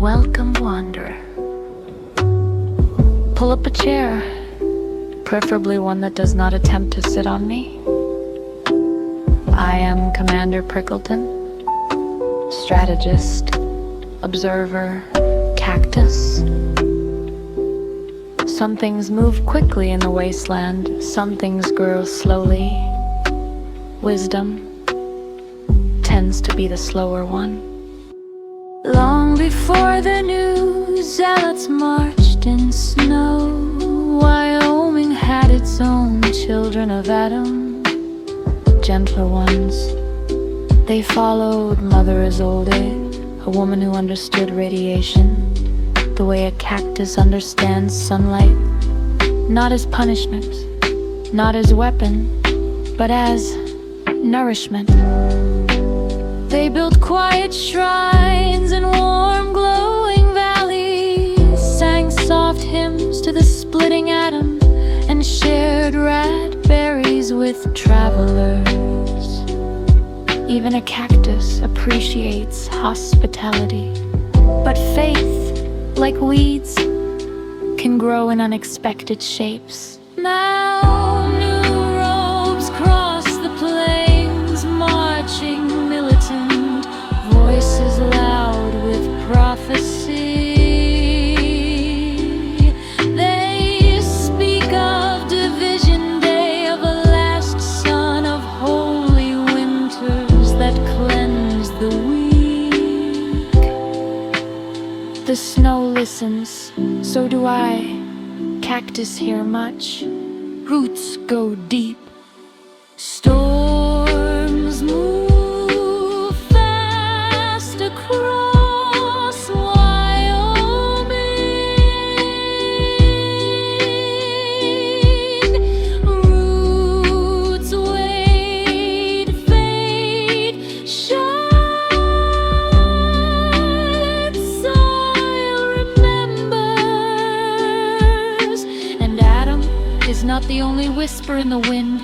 Welcome, wanderer. Pull up a chair, preferably one that does not attempt to sit on me. I am Comannder Prickleton, strategist, observer, cactus. Some things move quickly in the wasteland, some things grow slowly. Wisdom tends to be the slower one. Long before the new zealots marched in snow, Wyoming had its own children of Adam, gentler ones. They followed Mother Isolde, a woman who understood radiation, the way a cactus understands sunlight, not as punishment, not as weapon, but as nourishment. They built quiet shrines in warm, glowing valleys, sang soft hymns to the splitting atom, and shared raspberries with travelers. Even a cactus appreciates hospitality, but faith, like weeds, can grow in unexpected shapes. Now new robes cross the plains, marching militant, voices loud with prophecy. They speak of division day, of a last son, of holy winters that cleanse the weak. The snow listens, so do I. Cactus hear much, roots go deep. Storms move fast across Wyoming. Roots wait, fate shines, soil remembers. And Adam is not the only whisper in the wind.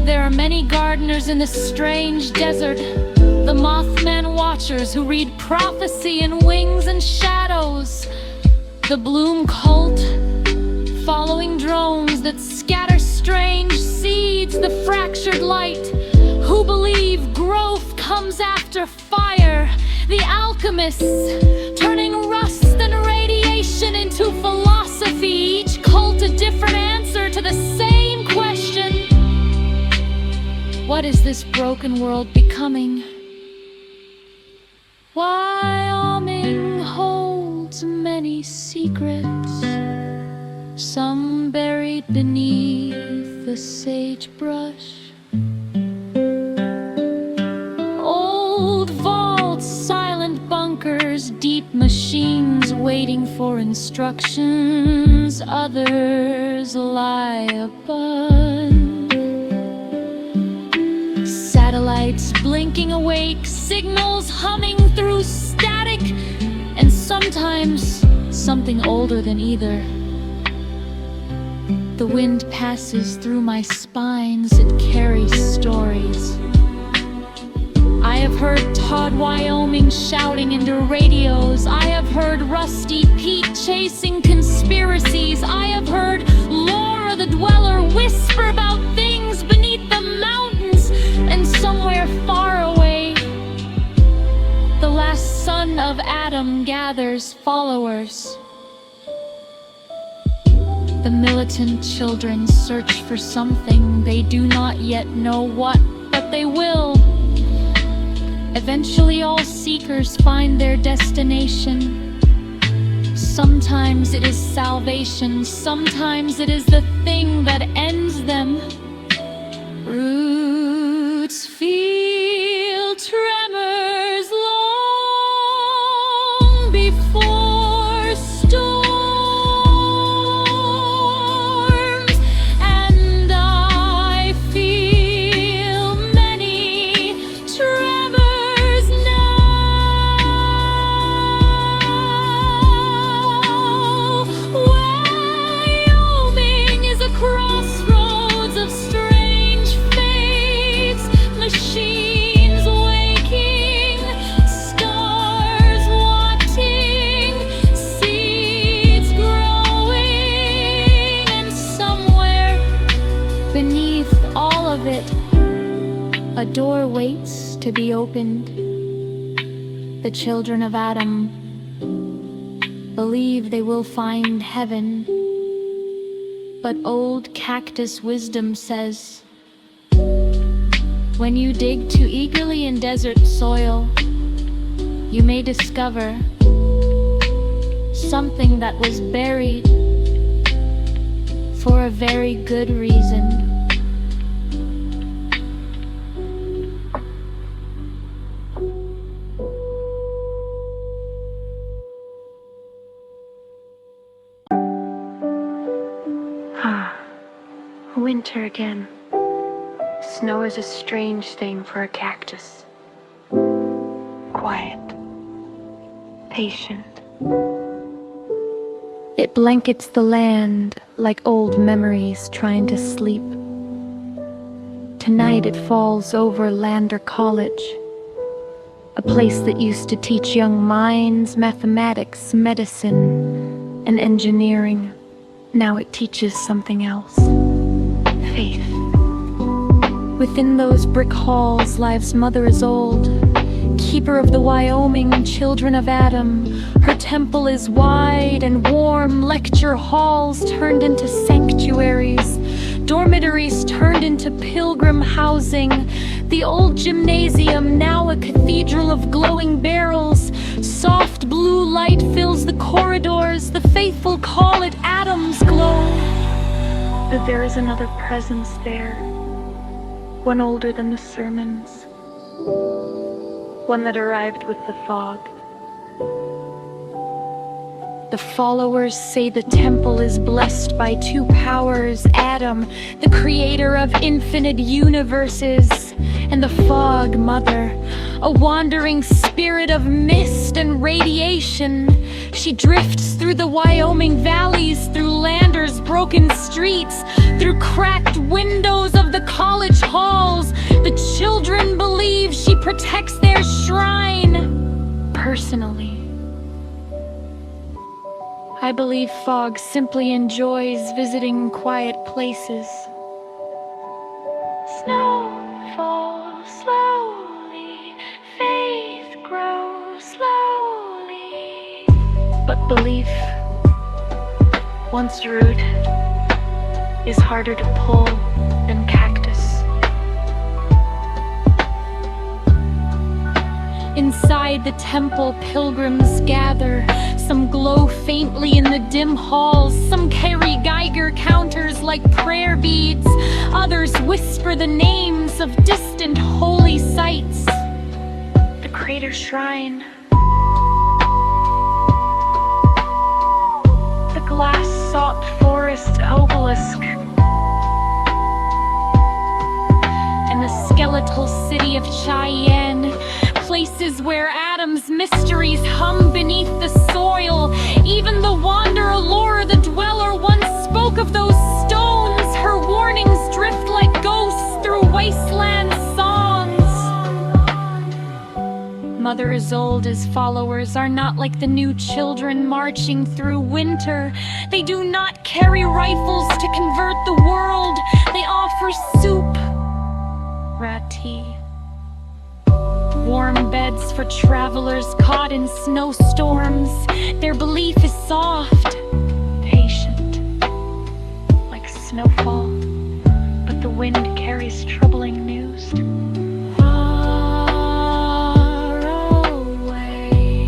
There are many gardeners in this strange desert, the Mothman watchers who read prophecy in wings and shadows, the bloom cult, following drones that scatter strange seeds, the fractured light, who believe growth comes after fire, the alchemists, turning rust and radiation into philosophy, each cult a different answer to the same question. What is this broken world becoming? Wyoming holds many secrets, some buried beneath the sagebrush. Old vaults, silent bunkers, deep machines waiting for instructions. Others lie above. Satellites blinking awake, signals humming through static, and sometimes something older than either. The wind passes through my spines, it carries stories. I have heard Todd Wyoming shouting into radios. I have heard Rusty Pete chasing conspiracies. I have heard Laura the Dweller whisper about things beneath the mountains. And somewhere far away, the last son of Adam gathers followers. The militant children search for something, they do not yet know what, but they will. Eventually all seekers find their destination. Sometimes it is salvation, sometimes it is the thing that ends them. Roots feel tremors long before storms, and I feel many tremors now. Wyoming is a crossroads. Beneath all of it, a door waits to be opened. The children of Adam believe they will find heaven, but old Cactus wisdom says, when you dig too eagerly in desert soil, you may discover something that was buried for a very good reason. Winter again. Snow is a strange thing for a cactus. Quiet. Patient. It blankets the land like old memories trying to sleep. Tonight it falls over Lander College, a place that used to teach young minds mathematics, medicine, and engineering. Now it teaches something else. Faith. Within those brick halls lives Mother Isolde, keeper of the Wyoming children of Adam. Her temple is wide and warm, lecture halls turned into sanctuaries, dormitories turned into pilgrim housing, the old gymnasium now a cathedral of glowing barrels. Soft blue light fills the corridors, the faithful call it Adam's glow. But there is another presence there, one older than the sermons, one that arrived with the fog. The followers say the temple is blessed by two powers, Adam, the creator of infinite universes, and the fog mother, a wandering spirit of mist and radiation. She drifts through the Wyoming valleys, through Lander's broken streets, through cracked windows of the college halls. The children believe she protects their shrine personally. I believe fog simply enjoys visiting quiet places. Snow falls slowly, faith grows slowly. But belief, once root, is harder to pull than cactus. Inside the temple, pilgrims gather. Some glow faintly in the dim halls. Some carry Geiger counters like prayer beads. Others whisper the names of distant holy sites. The crater shrine. The glass-sought forest obelisk. And the skeletal city of Cheyenne. Places where Adam's mysteries hum beneath the soil. Even the wanderer Laura, the dweller, once spoke of those stones. Her warnings drift like ghosts through Wasteland songs. Mother Isolde's followers are not like the new children marching through winter. They do not carry rifles to convert the world. They offer soup, rati, warm beds for travelers caught in snowstorms. Their belief is soft, patient, like snowfall, but the wind carries troubling news. Far away,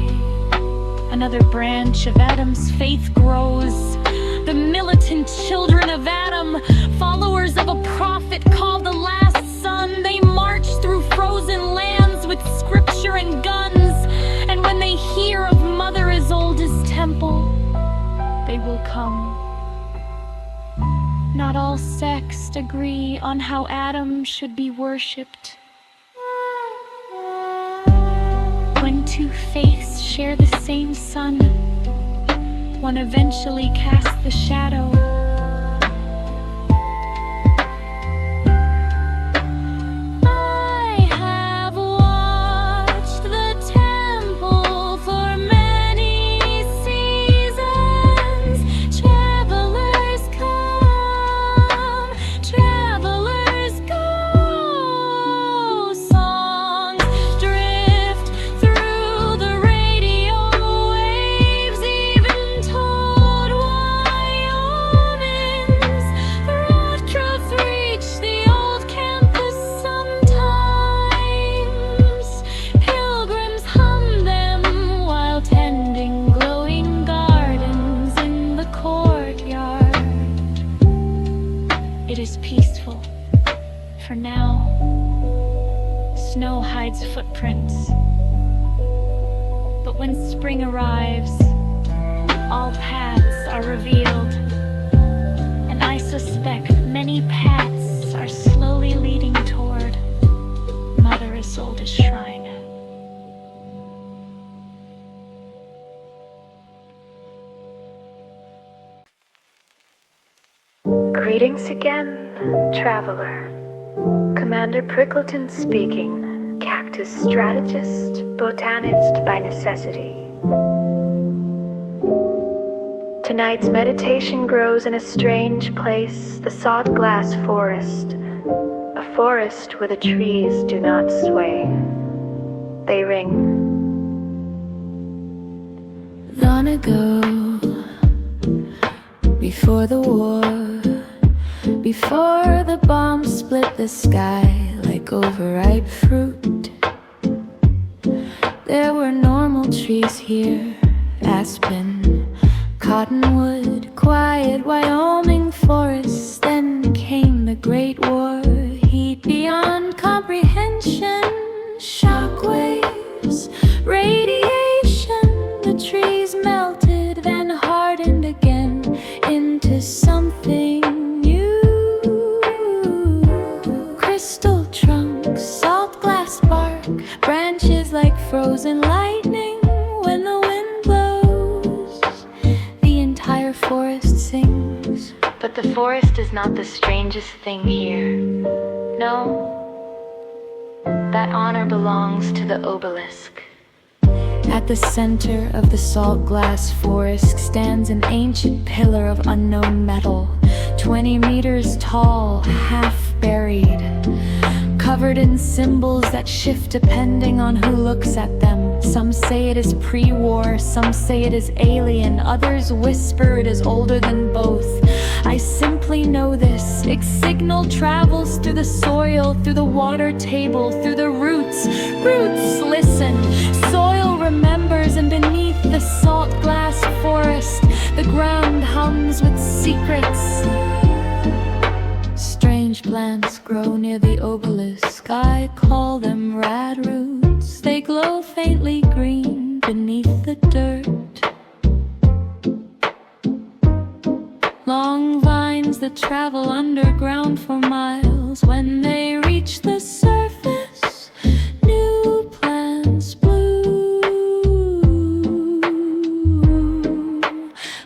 another branch of Adam's faith grows. The militant children of Adam, followers of a prophet called the last son, they march through frozen lands with scripture and guns. And when they hear of Mother Isolde's temple, they will come. Not all sects agree on how Adam should be worshipped. When two faiths share the same sun, one eventually casts the shadow. peaceful. For now, snow hides footprints. But when spring arrives, all paths are revealed. And I suspect many paths are slowly leading toward Mother Isolde's shrine. Greetings again, traveler. Comannder Prickleton speaking, cactus strategist, botanist by necessity. Tonight's meditation grows in a strange place, the salt glass forest. A forest where the trees do not sway. They ring. Long ago, before the war, before the bomb split the sky like overripe fruit, there were normal trees here, aspen, cottonwood, quiet Wyoming forests. Then came the Great War, heat beyond comprehension, shockwaves, radiation. The trees melted, then hardened again into something new. Crystal trunks, salt glass bark, branches like frozen lightning. When the wind blows, the entire forest sings. But the forest is not the strangest thing here. No, that honor belongs to the obelisk. At the center of the salt glass forest stands an ancient pillar of unknown metal, 20 meters tall, half buried, covered in symbols that shift depending on who looks at them. Some say it is pre-war, some say it is alien, others whisper it is older than both. I simply know this: its signal travels through the soil, through the water table, through the roots. Roots listen, soil remembers, and beneath the salt glass forest, the ground hums with secrets. Strange plants grow near the obelisk. I call them radroots. They glow faintly green beneath the dirt. Long vines that travel underground for miles. When they reach the surface, new plants bloom.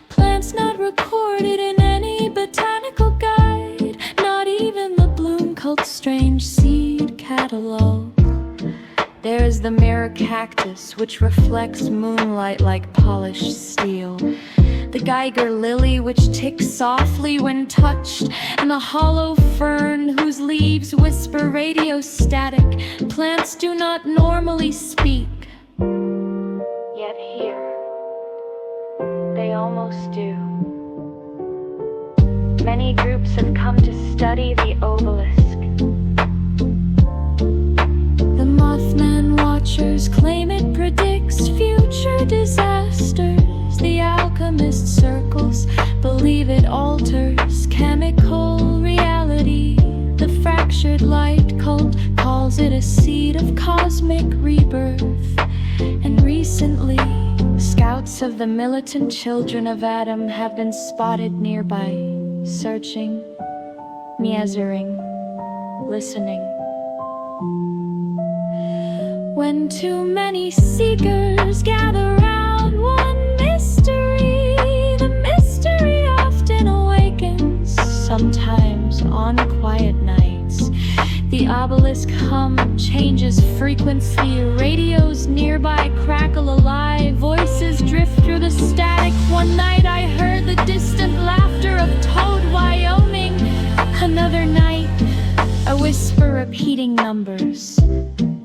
Plants not recorded in any botanical guide, not even the Bloom Cult's strange seed catalog. There's the mirror cactus, which reflects moonlight like polished steel. The Geiger lily, which ticks softly when touched, and the hollow fern, whose leaves whisper radio static. Plants do not normally speak, yet here, they almost do. Many groups have come to study the obelisk. The Mothman Watchers claim it predicts future disasters. The alchemist circles believe it alters chemical reality. The fractured light cult calls it a seed of cosmic rebirth. And recently, scouts of the militant children of Adam have been spotted nearby, searching, measuring, listening. When too many seekers gather round one mystery, the mystery often awakens, sometimes on quiet nights. The obelisk hum changes frequency, radios nearby crackle alive, voices drift through the static. One night I heard the distant laughter of Toad, Wyoming. Another night, a whisper repeating numbers.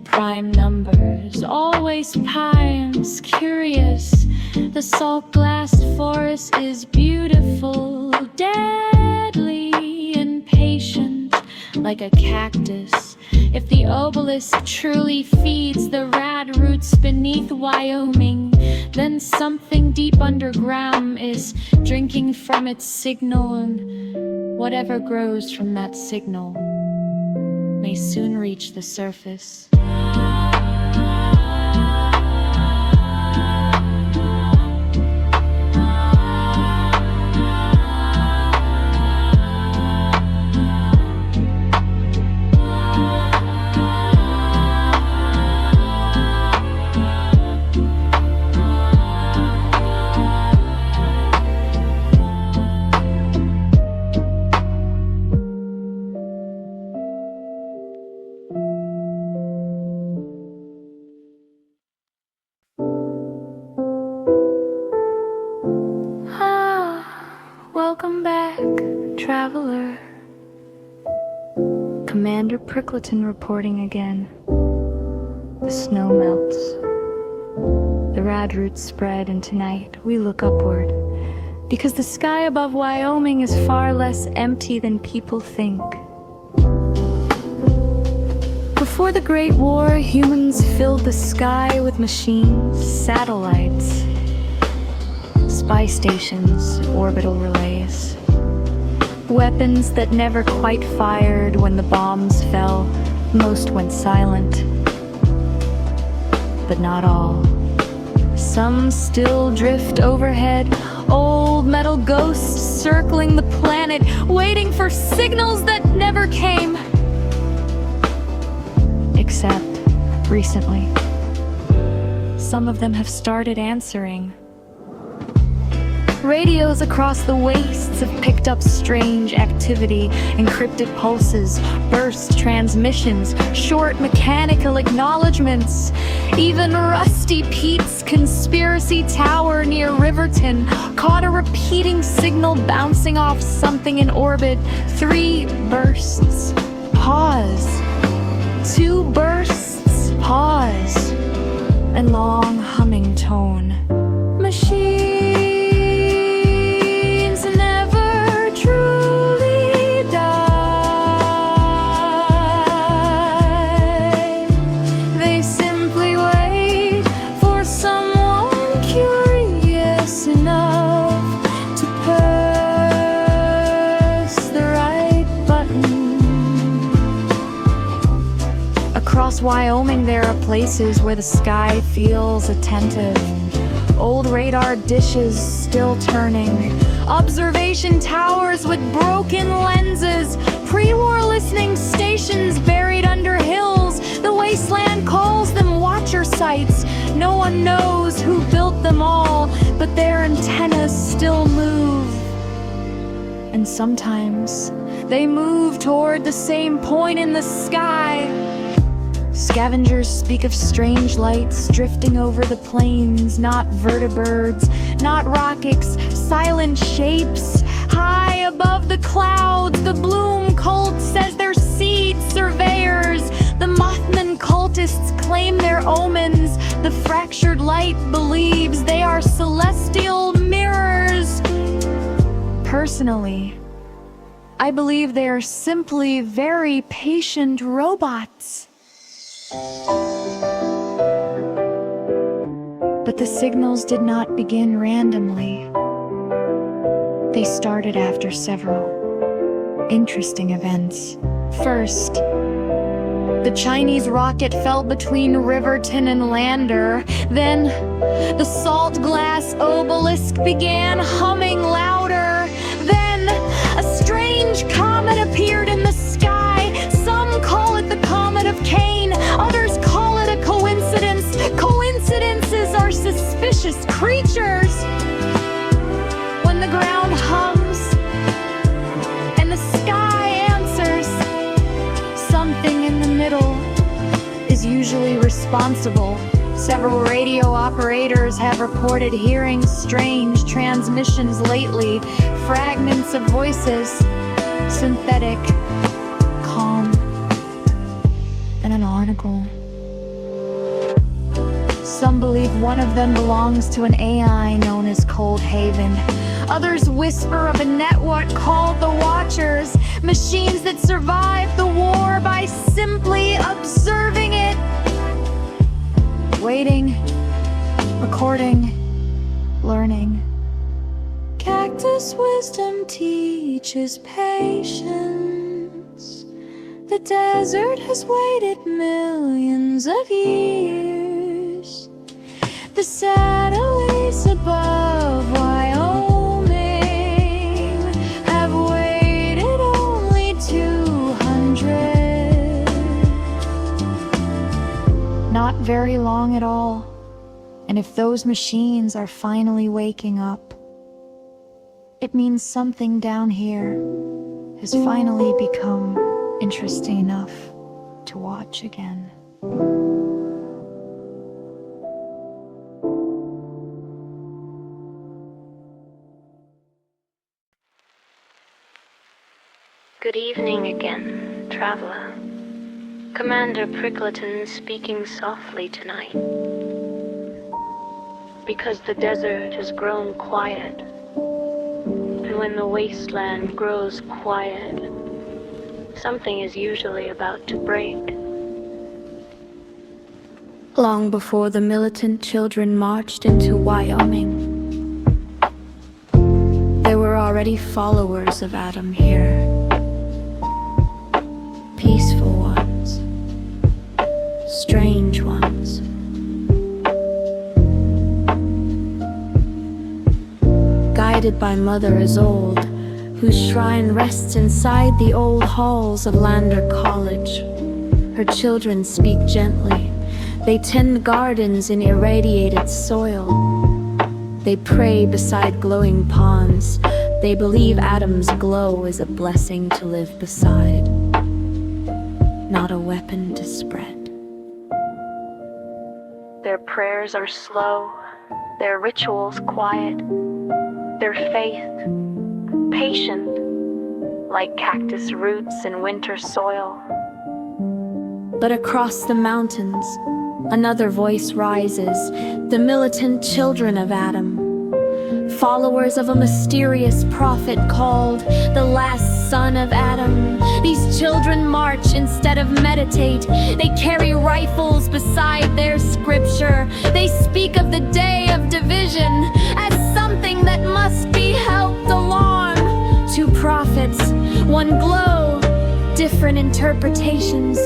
Prime numbers, always pimes, curious. The salt glass forest is beautiful, deadly impatient, like a cactus. If the obelisk truly feeds the radroots beneath Wyoming, then something deep underground is drinking from its signal and Whatever grows from that signal may soon reach the surface. Welcome back, traveler. Comannder Prickleton reporting again. The snow melts. The Radroots spread, and tonight we look upward, because the sky above Wyoming is far less empty than people think. Before the Great War, humans filled the sky with machines, satellites, spy stations, orbital relays. Weapons that never quite fired when the bombs fell. Most went silent. But not all. Some still drift overhead, old metal ghosts circling the planet, waiting for signals that never came. Except recently. Some of them have started answering. Radios across the wastes have picked up strange activity, encrypted pulses, burst transmissions, short mechanical acknowledgments. Even Rusty Pete's conspiracy tower near Riverton caught a repeating signal bouncing off something in orbit. 3 bursts. Pause. 2 bursts. Pause. And long humming tone. Machine. Across Wyoming there are places where the sky feels attentive. Old radar dishes still turning. Observation towers with broken lenses. Pre-war listening stations buried under hills. The Wasteland calls them watcher sites. No one knows who built them all, but their antennas still move. And sometimes they move toward the same point in the sky. Scavengers speak of strange lights drifting over the plains, not vertibirds, not rockets, silent shapes. High above the clouds, the Bloom cult says they're seed surveyors. The Mothman cultists claim their omens. The fractured light believes they are celestial mirrors. Personally, I believe they are simply very patient robots. But the signals did not begin randomly. They started after several interesting events. First, the Chinese rocket fell between Riverton and Lander. Then, the salt glass obelisk began humming louder. Then, a strange comet appeared in the sky. Some call it the Comet of Cain. Others call it a coincidence. Coincidences are suspicious creatures. When the ground hums and the sky answers, something in the middle is usually responsible. Several radio operators have reported hearing strange transmissions lately. Fragments of voices, synthetic, calm, and an article. Some believe one of them belongs to an AI known as Cold Haven. Others whisper of a network called the Watchers, machines that survived the war by simply observing it. Waiting, recording, learning. Cactus. Cactus wisdom teaches patience. The desert has waited millions of years. The satellites above Wyoming have waited only 200. Not very long at all. And if those machines are finally waking up, it means something down here has finally become interesting enough to watch again. Good evening again, traveler. Comannder Prickleton speaking softly tonight. Because the desert has grown quiet, and when the wasteland grows quiet, something is usually about to break. Long before the militant children marched into Wyoming, there were already followers of Adam here. Peaceful ones, strange ones. Guided by Mother Isolde, whose shrine rests inside the old halls of Lander College. Her children speak gently. They tend gardens in irradiated soil. They pray beside glowing ponds. They believe Adam's glow is a blessing to live beside, not a weapon to spread. Their prayers are slow, their rituals quiet, their faith patient, like cactus roots in winter soil. But across the mountains, another voice rises, the militant children of Adam, followers of a mysterious prophet called the last son of Adam. These children march instead of meditate. They carry rifles beside their scripture. They speak of the day of division as something that must be helped along. Two prophets, one glow, different interpretations.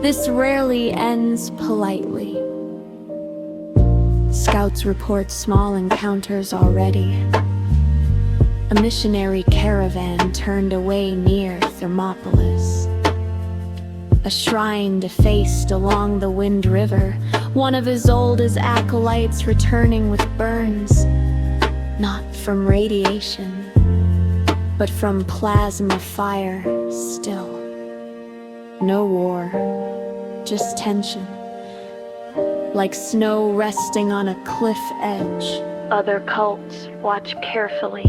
This rarely ends politely. Scouts report small encounters already. A missionary caravan turned away near Thermopolis. A shrine defaced along the Wind River. One of Isolde's acolytes returning with burns. Not from radiation, but from plasma fire still. No war, just tension. Like snow resting on a cliff edge. Other cults watch carefully.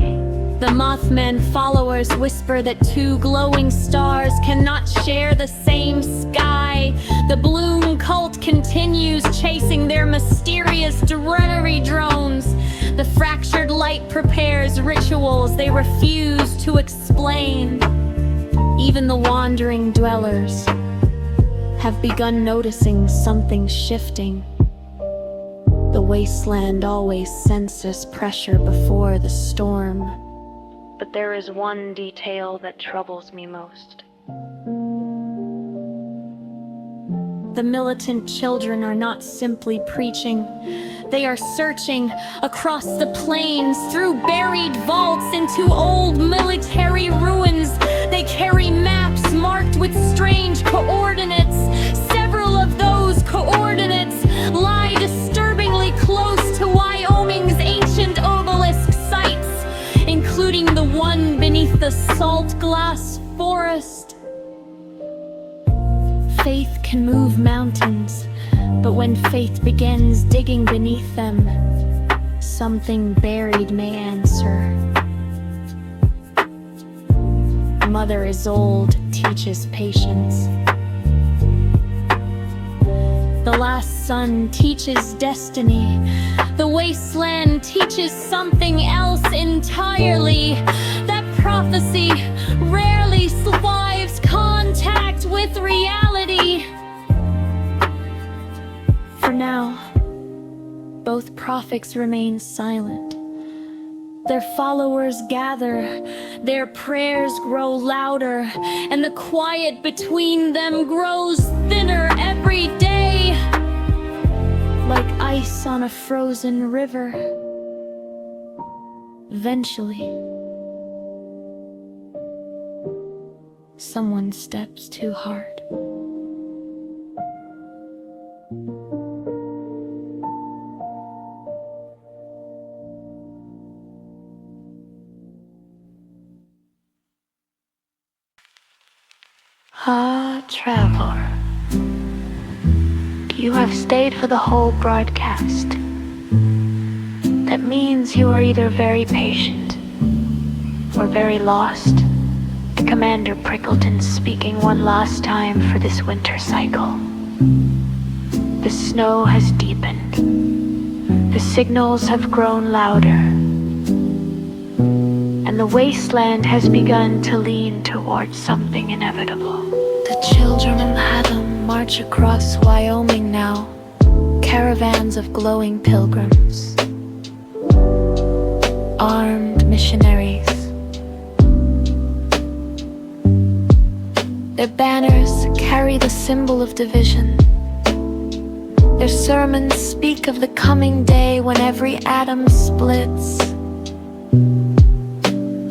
The Mothman followers whisper that two glowing stars cannot share the same sky. The Bloom cult continues chasing their mysterious drennery drones. The fractured light prepares rituals they refuse to explain. Even the wandering dwellers have begun noticing something shifting. The wasteland always senses pressure before the storm. But there is one detail that troubles me most. The militant children are not simply preaching. They are searching across the plains, through buried vaults, into old military ruins. They carry maps marked with strange coordinates. Several of those coordinates lie disturbingly close to Wyoming's ancient obelisk sites, including the one beneath the salt glass forest. Faith can move mountains, but when faith begins digging beneath them, something buried may answer. Mother Isolde teaches patience. The last son teaches destiny. The wasteland teaches something else entirely. That prophecy rarely survives contact with reality. For now, both prophets remain silent. Their followers gather, their prayers grow louder, and the quiet between them grows thinner every day, like ice on a frozen river. Eventually, someone steps too hard. Ah, traveler. You have stayed for the whole broadcast. That means you are either very patient or very lost. Comannder Prickleton speaking one last time for this winter cycle. The snow has deepened. The signals have grown louder. And the wasteland has begun to lean towards something inevitable. The children of Adam march across Wyoming now, caravans of glowing pilgrims, armed missionaries. Their banners carry the symbol of division. Their sermons speak of the coming day when every atom splits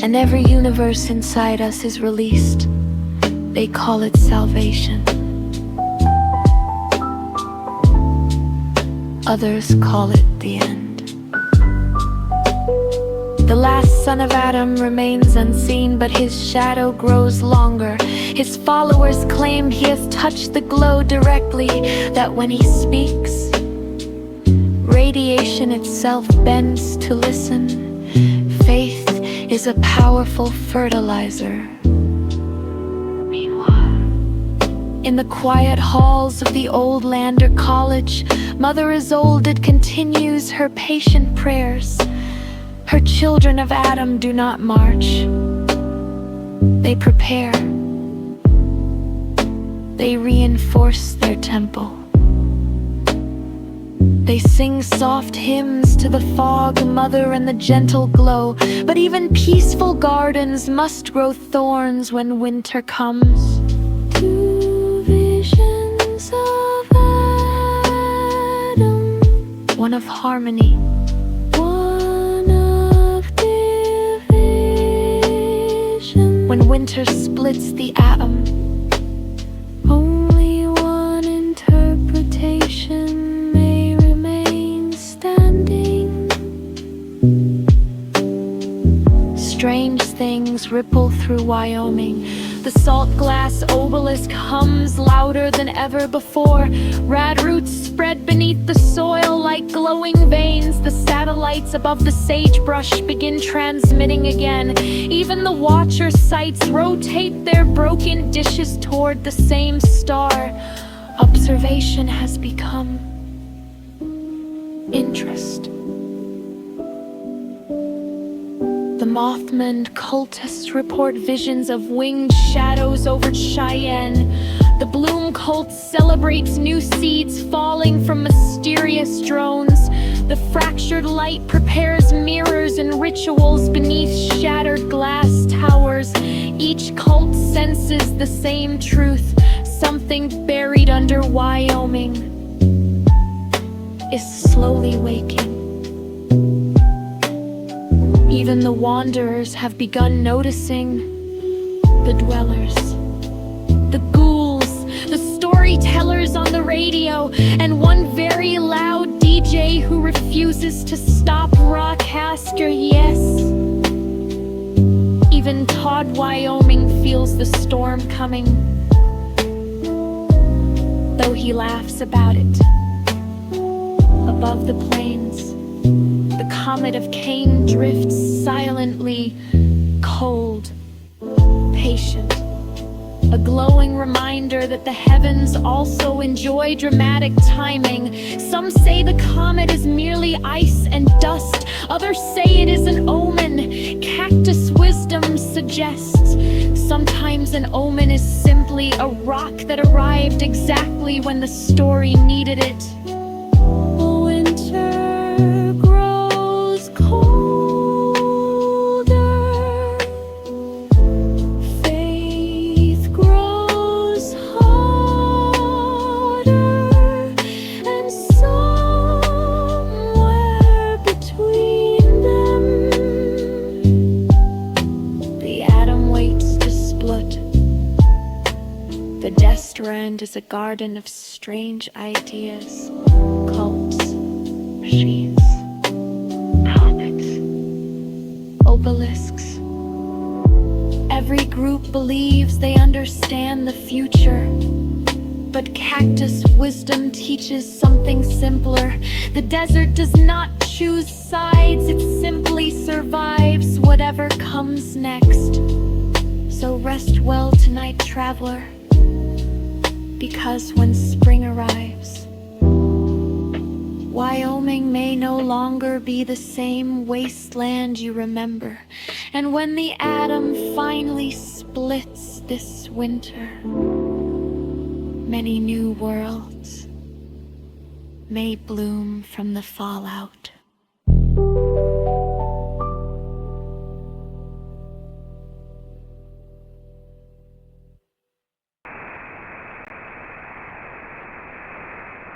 and every universe inside us is released. They call it salvation. Others call it the end. The last son of Adam remains unseen, but his shadow grows longer. His followers claim he has touched the glow directly, that when he speaks, radiation itself bends to listen. Faith is a powerful fertilizer. In the quiet halls of the old Lander College, Mother Isolde continues her patient prayers. Her children of Adam do not march. They prepare. They reinforce their temple. They sing soft hymns to the fog, mother, and the gentle glow. But even peaceful gardens must grow thorns when winter comes. Two visions of Adam, one of harmony, one of division. When winter splits the atom, only one interpretation may remain standing. Strange things ripple through Wyoming. The salt glass obelisk hums louder than ever before. Radroots spread beneath the soil like glowing veins. The satellites above the sagebrush begin transmitting again. Even the watcher sites rotate their broken dishes toward the same star. Observation has become interest. The Mothman cultists report visions of winged shadows over Cheyenne. The Bloom cult celebrates new seeds falling from mysterious drones. The fractured light prepares mirrors and rituals beneath shattered glass towers. Each cult senses the same truth. Something buried under Wyoming is slowly waking. Even the wanderers have begun noticing the dwellers, the ghouls, the storytellers on the radio, and one very loud DJ who refuses to stop broadcaster. Yes, even Todd, Wyoming feels the storm coming, though he laughs about it. Above the plains, the comet of Cain drifts silently, cold, patient. A glowing reminder that the heavens also enjoy dramatic timing. Some say the comet is merely ice and dust. Others say it is an omen. Cactus wisdom suggests sometimes an omen is simply a rock that arrived exactly when the story needed it. Winter grows cold. Wasteland is a garden of strange ideas, cults, machines, puppets, obelisks. Every group believes they understand the future, but Cactus wisdom teaches something simpler. The desert does not choose sides, it simply survives whatever comes next. So rest well tonight, traveler, because when spring arrives, Wyoming may no longer be the same wasteland you remember. And when the atom finally splits this winter, many new worlds may bloom from the fallout.